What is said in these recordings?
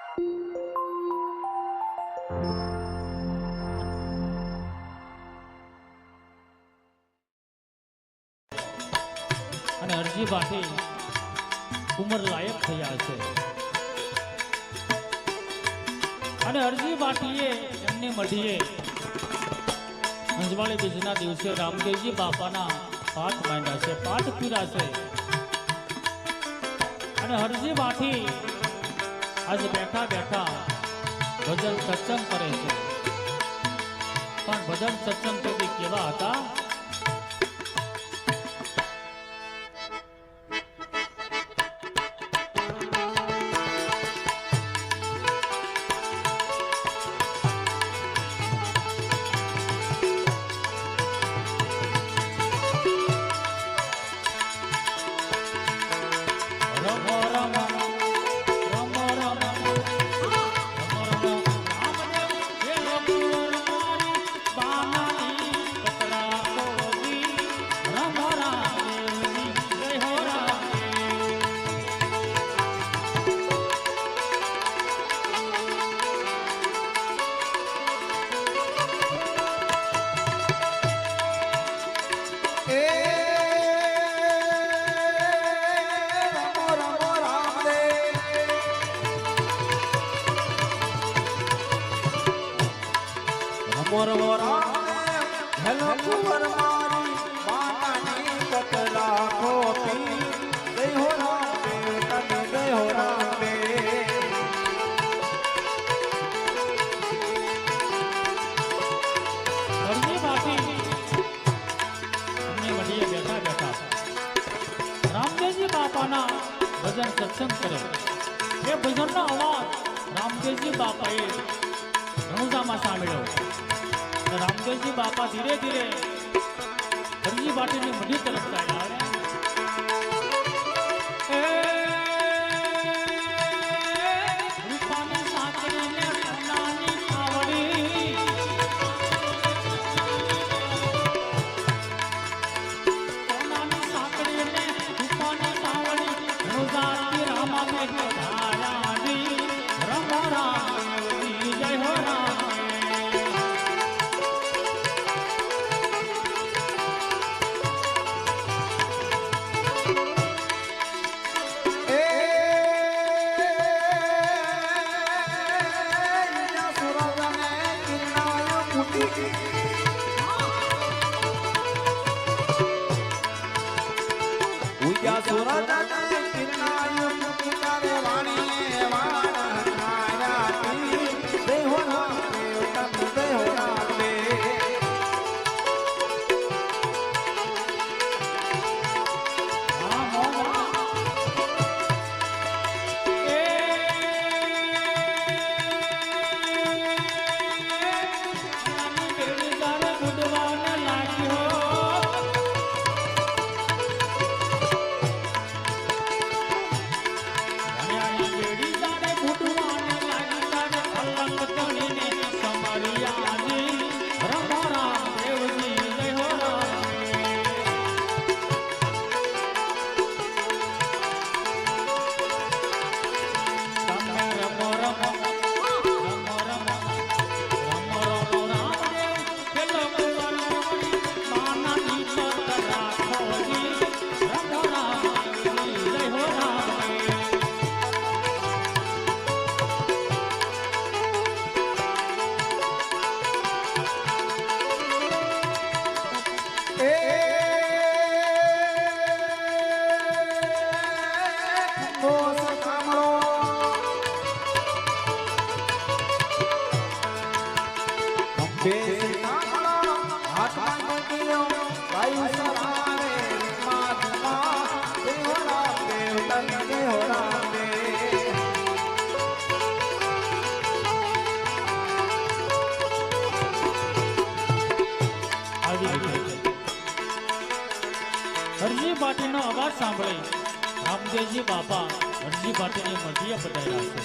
અને હરજી બાટી ઉંમર લાયક થયા છે અને હરજી બાટીએ એમની મઢીએ અંજવાળી બીજના દિવસે રામદેવજી બાપાના પાઠ માંડ્યા છે, પાઠ પીરા છે અને હરજી બાટી આજે બેઠા બેઠા ભજન સત્સંગ કરે છે, પણ ભજન સત્સંગ તો કેવા હતા? ભજન સત્સંગ કરે એ ભજનનો અવાજ રામદેવજી બાપાએ રણુજામાં સાંભળ્યો. રામદેવજી બાપા ધીરે ધીરે હરજી બાટીની મઢી તરફ ચાલ્યા. હરજી બાટીનો અવાજ સાંભળી રામદેવજી બાપા હરજી બાટીની મઢીએ પધાર્યા છે.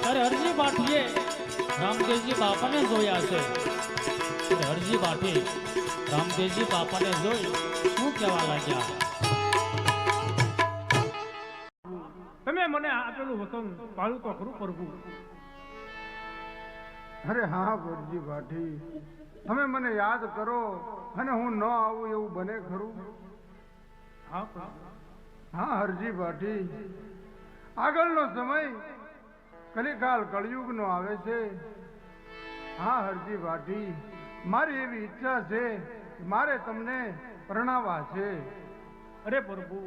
ત્યારે હરજી બાટીએ રામદેવજી બાપાને જોયા છે. હરજી બાટી રામદેવજી બાપાને જોઈ શું કહેવા લાગ્યા? તમે મને મને આપેલું વચન પાળું તો ખરું પ્રભુ. અરે હા વરજી ભાટી, તમે મને યાદ કરો અને હું ન આવું એવું બને ખરું? હા પ્રભુ. હા હરજી ભાટી, આગળનો સમય કલિકાલ કળિયુગનો આવે છે. હા હરજી ભાટી, મારી એવી ઈચ્છા છે કે મારે તમને પરણાવવા છે. અરે પ્રભુ,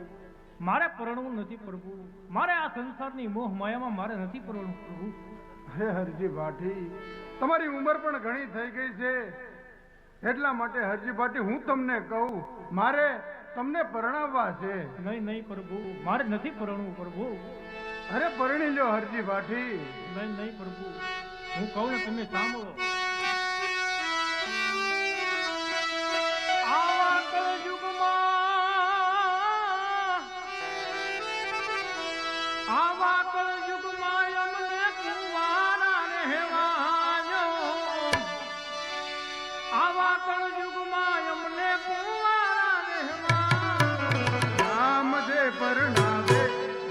મારે પરણવું નથી પ્રભુ. મારે આ સંસારની મોહ માયામાં મારે નથી પરણવું પ્રભુ. હે હરજી ભાટી, તમારી ઉંમર પણ ઘણી થઈ ગઈ છે, એટલા માટે હરજી ભાટી હું તમને કહું, મારે તમને પરણાવવા છે. નહીં નહીં પ્રભુ, મારે નથી પરણવું પ્રભુ. અરે પરણી લ્યો હરજી ભાટી. નહીં નહીં પ્રભુ, હું કહું ને તમે સાંભળો. આવા કળયુગમાં, આવા કળયુગમાં અમને કુંવારા રહેવાયો. આવા કળયુગમાં અમને કુંવારા રહેવાયો. રામ દે પરણાવે,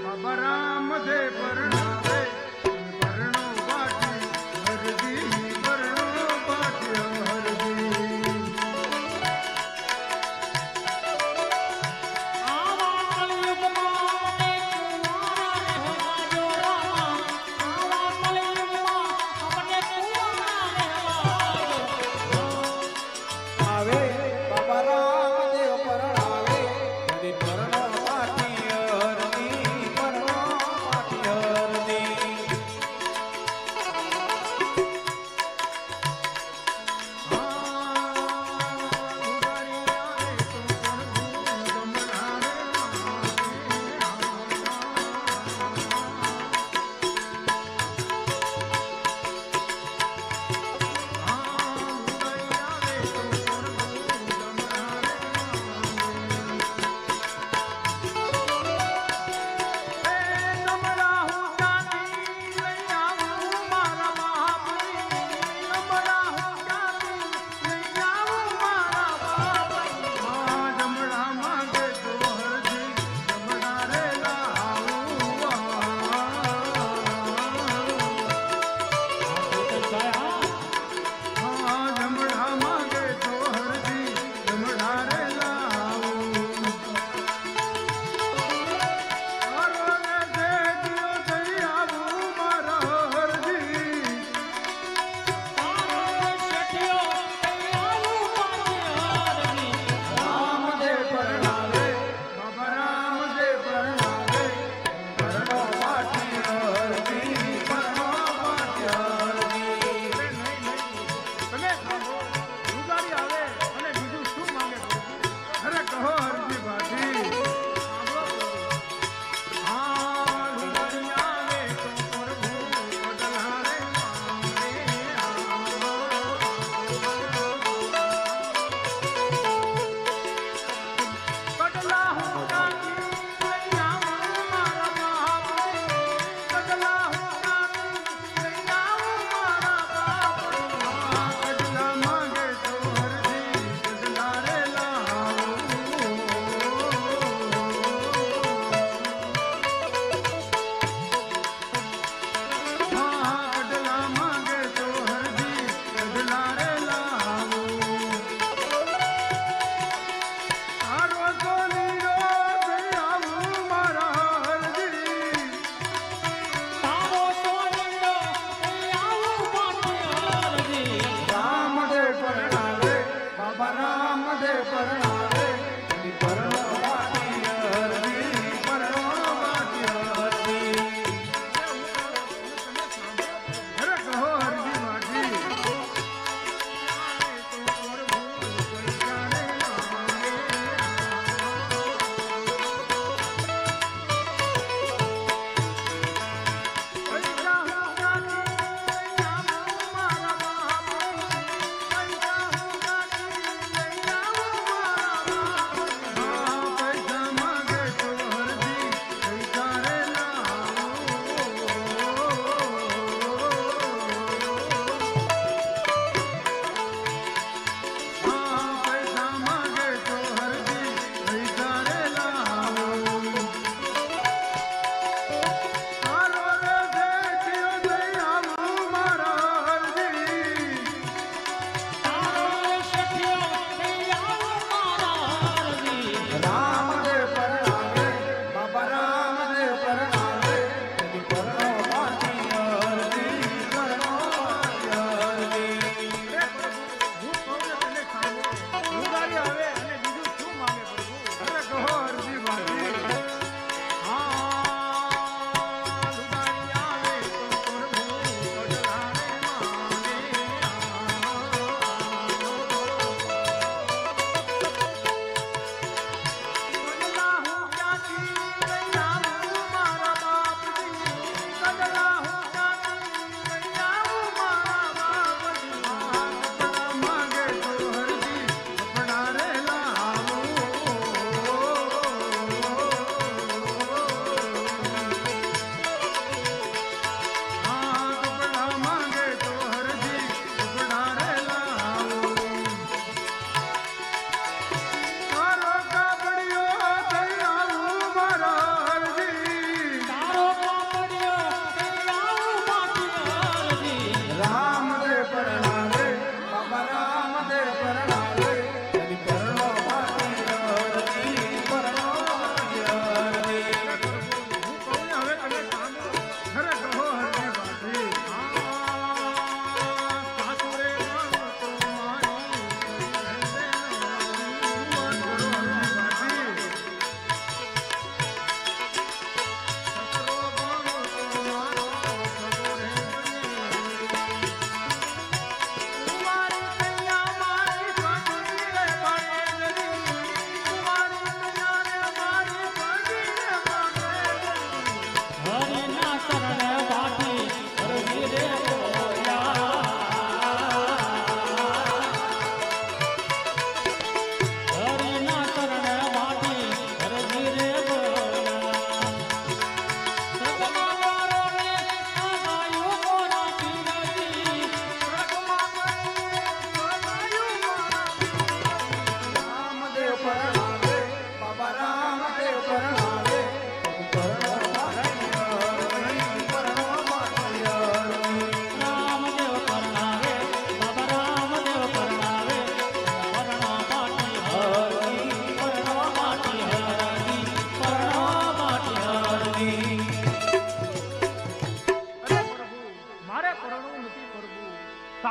બાબા રામ દે પરણાવે, પરણો બાટી હરજી, પરણો બાટી હરજી. આવા કળયુગમાં અમને કુંવારા રહેવાજો રામા. આવા કળયુગમાં અમને કુંવારા રહેવાજો.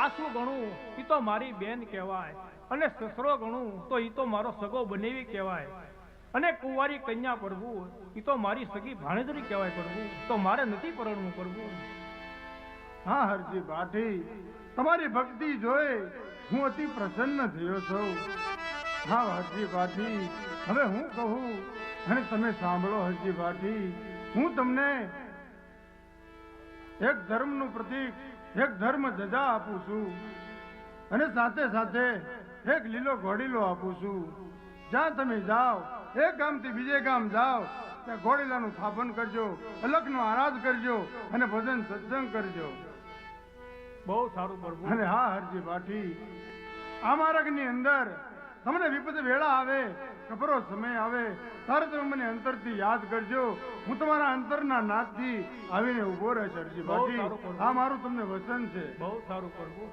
સાસુ ગણું એ તો મારી બેન કહેવાય, અને સસરો ગણું તો એ તો મારો સગો બનેવી કહેવાય, અને કુંવારી કન્યા પ્રભુ એ તો મારી સગી ભાણેજરી કહેવાય પ્રભુ. તો મારે નથી પરણવું પ્રભુ. હા હરજી ભાટી, તમારી ભક્તિ જોઈ હું અતિ પ્રસન્ન થયો છું. હા હરજી ભાટી, હવે હું કહું અને તમે સાંભળો હરજી ભાટી. હું તમને એક ધર્મનું પ્રતીક, એક ધર્મ ધજા આપું છું, અને સાથે સાથે એક લીલો ઘોડીલો આપું છું. જ્યાં તમે જાઓ, એક ગામથી બીજે ગામ જાઓ, ત્યાં ઘોડીલાનું સ્થાપન કરજો, અલખનો આરાધ કરજો અને ભજન સત્સંગ કરજો. બહુ સારું પ્રભુ. અને હા હરજી ભાટી, આ માર્ગની અંદર તમને વિપદ વેળા આવે, કપરો સમય આવે, ત્યારે તમે મને અંતરથી યાદ કરજો. હું તમારા અંતરના નાદથી આવીને ઉભો રહેશ હરજી બહુ સારું ભાટી. પ્રભુ. આ મારું તમને વચન છે. બહુ સારું પ્રભુ.